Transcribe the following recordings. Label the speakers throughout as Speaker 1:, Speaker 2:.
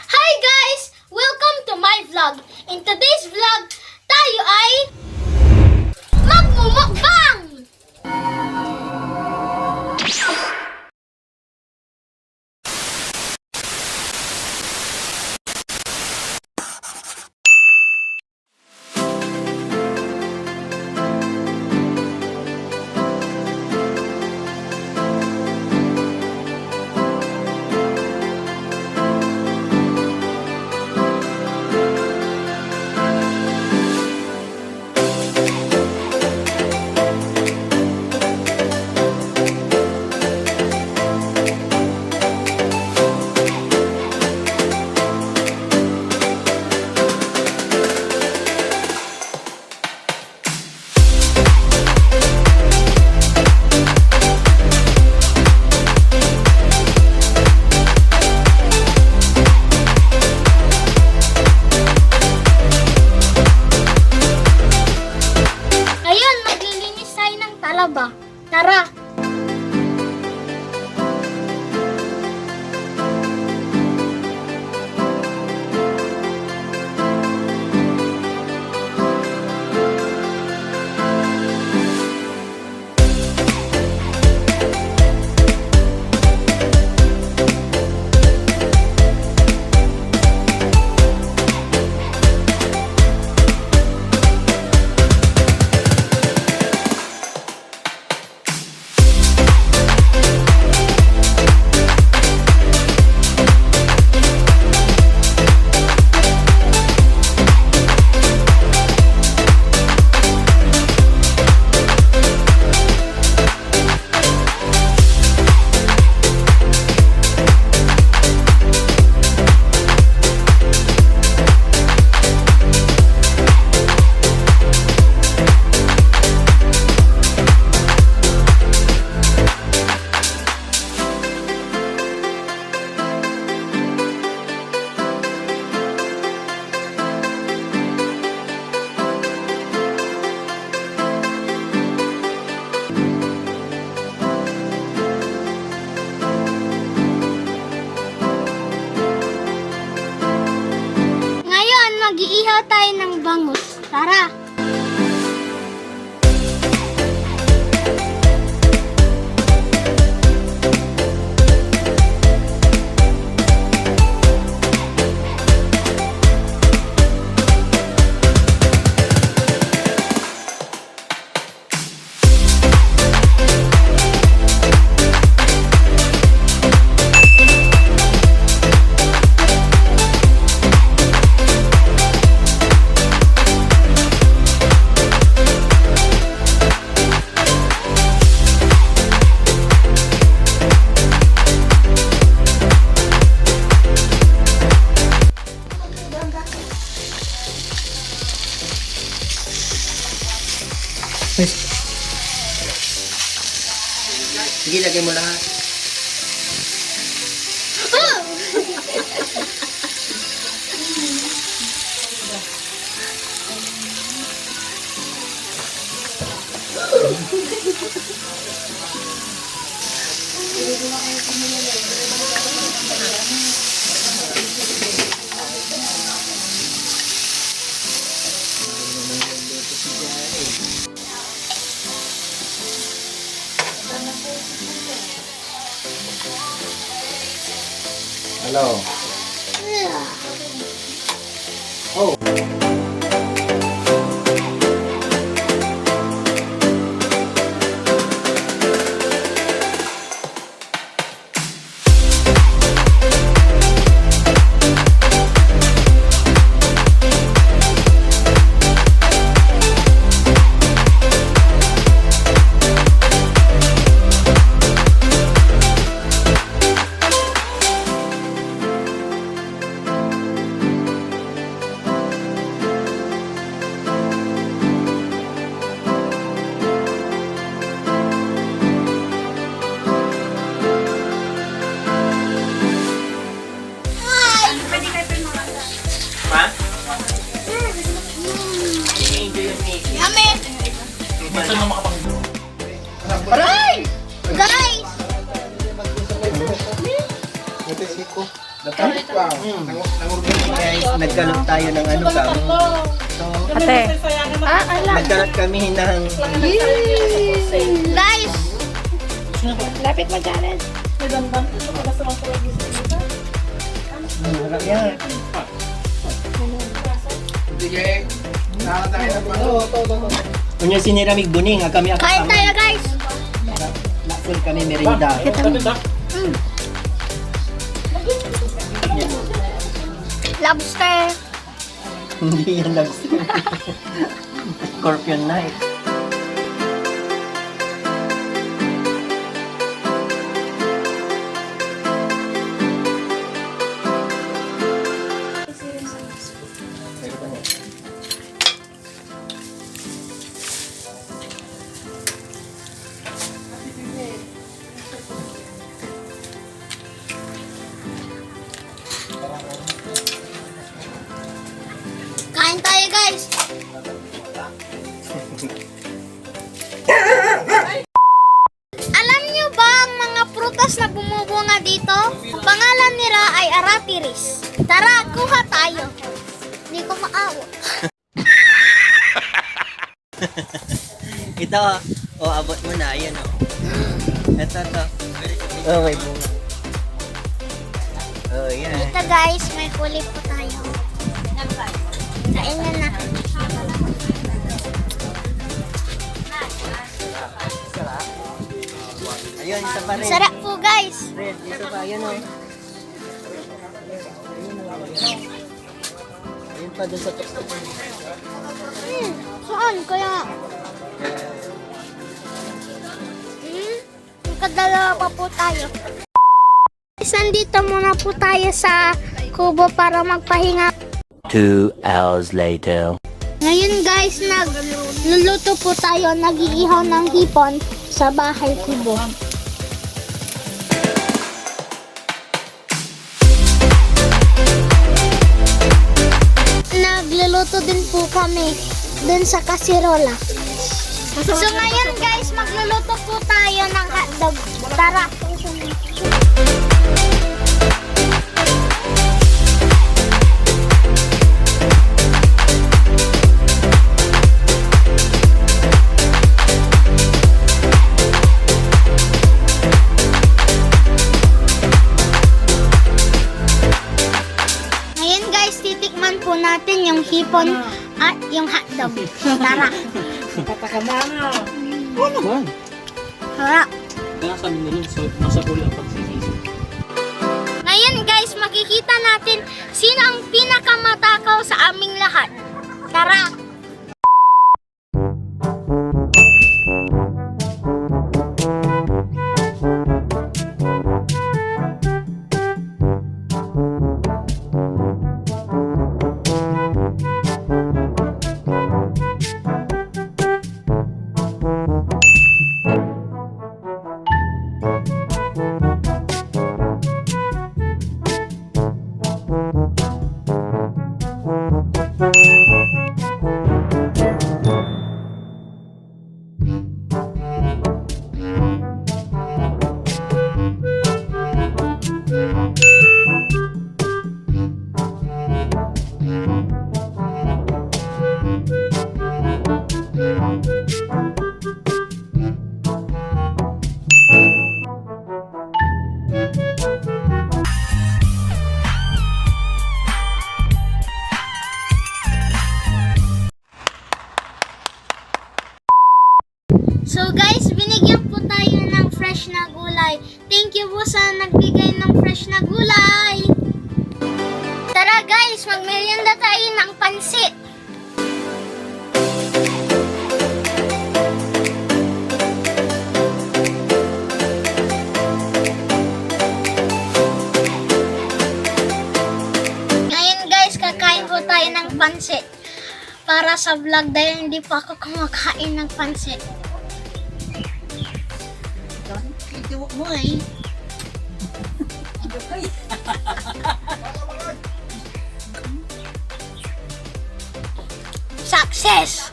Speaker 1: Hi guys! Welcome to my vlog. In today's vlog, tayo ay magmumukbang! Ngayon, maglilinis tayo ng talaba. Tara! Ngayon, mag-iihaw tayo ng bangus. Tara!
Speaker 2: Sige, lagay mo lahat. Hello. Oh. Ha?
Speaker 1: Yummy!
Speaker 2: Saan mo makapag...
Speaker 1: Aray! Guys!
Speaker 2: Ito, siko. Guys, nagkaroon tayo ng ano kami. So,
Speaker 3: Ate.
Speaker 2: nagkaroon kami ng...
Speaker 1: Guys,
Speaker 3: Lapit mo, Janet.
Speaker 2: Harap yan. Kung yung siniramig buning, kami ang
Speaker 1: kain tayo guys.
Speaker 2: Full kami merinda.
Speaker 1: Lobster.
Speaker 2: Hindi yan lang. Scorpion night.
Speaker 1: Kain tayo guys. Alam niyo ba ang mga prutas na bumubunga dito? Ang pangalan nila ay aratiris. Tara, kuha tayo. Hindi ko maawa.
Speaker 2: Ito, abot mo na. Ayan, Ito. Oh, may bunga. Oh, yan.
Speaker 1: Dito guys, may huli po tayo. Kain na.
Speaker 2: Ayun, isa pa rin.
Speaker 1: Sarap po guys.
Speaker 2: Red, isa pa. Ayun, Ayun pa dun sa top.
Speaker 1: Saan kaya? Kadalawa pa po tayo. Nandito muna po tayo sa kubo para magpahinga.
Speaker 4: 2 hours later.
Speaker 1: Ngayon guys, nagluluto po tayo, nag-iihaw ng hipon sa bahay kubo. Nagluluto din po kami dun sa kasirola. So ngayon guys, magluluto po tayo ng hotdog. Tara! Ngayon guys, titikman po natin yung hipon at yung hotdog. Tara!
Speaker 3: Papakamana.
Speaker 1: Harap!
Speaker 5: Kaya kami nilun, so nasa huli ang pagsisisi.
Speaker 1: Ngayon guys, makikita natin sino ang pinakamatakaw sa aming lahat. Tara! So guys, binigyan po tayo ng fresh na gulay. Thank you po sa nagbigay ng fresh na gulay. Tara guys, magmerienda tayo ng pansit. Ngayon guys, kakain po tayo ng pansit. Para sa vlog dahil hindi pa ako kumakain ng pansit. Success!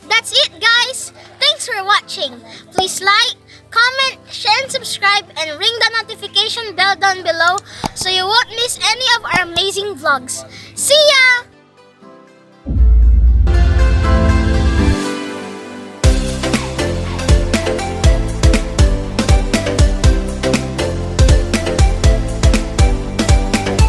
Speaker 1: That's it guys! Thanks for watching. Please like, comment, share, and subscribe and ring the notification notification bell down below so you won't miss any of our amazing vlogs. See ya!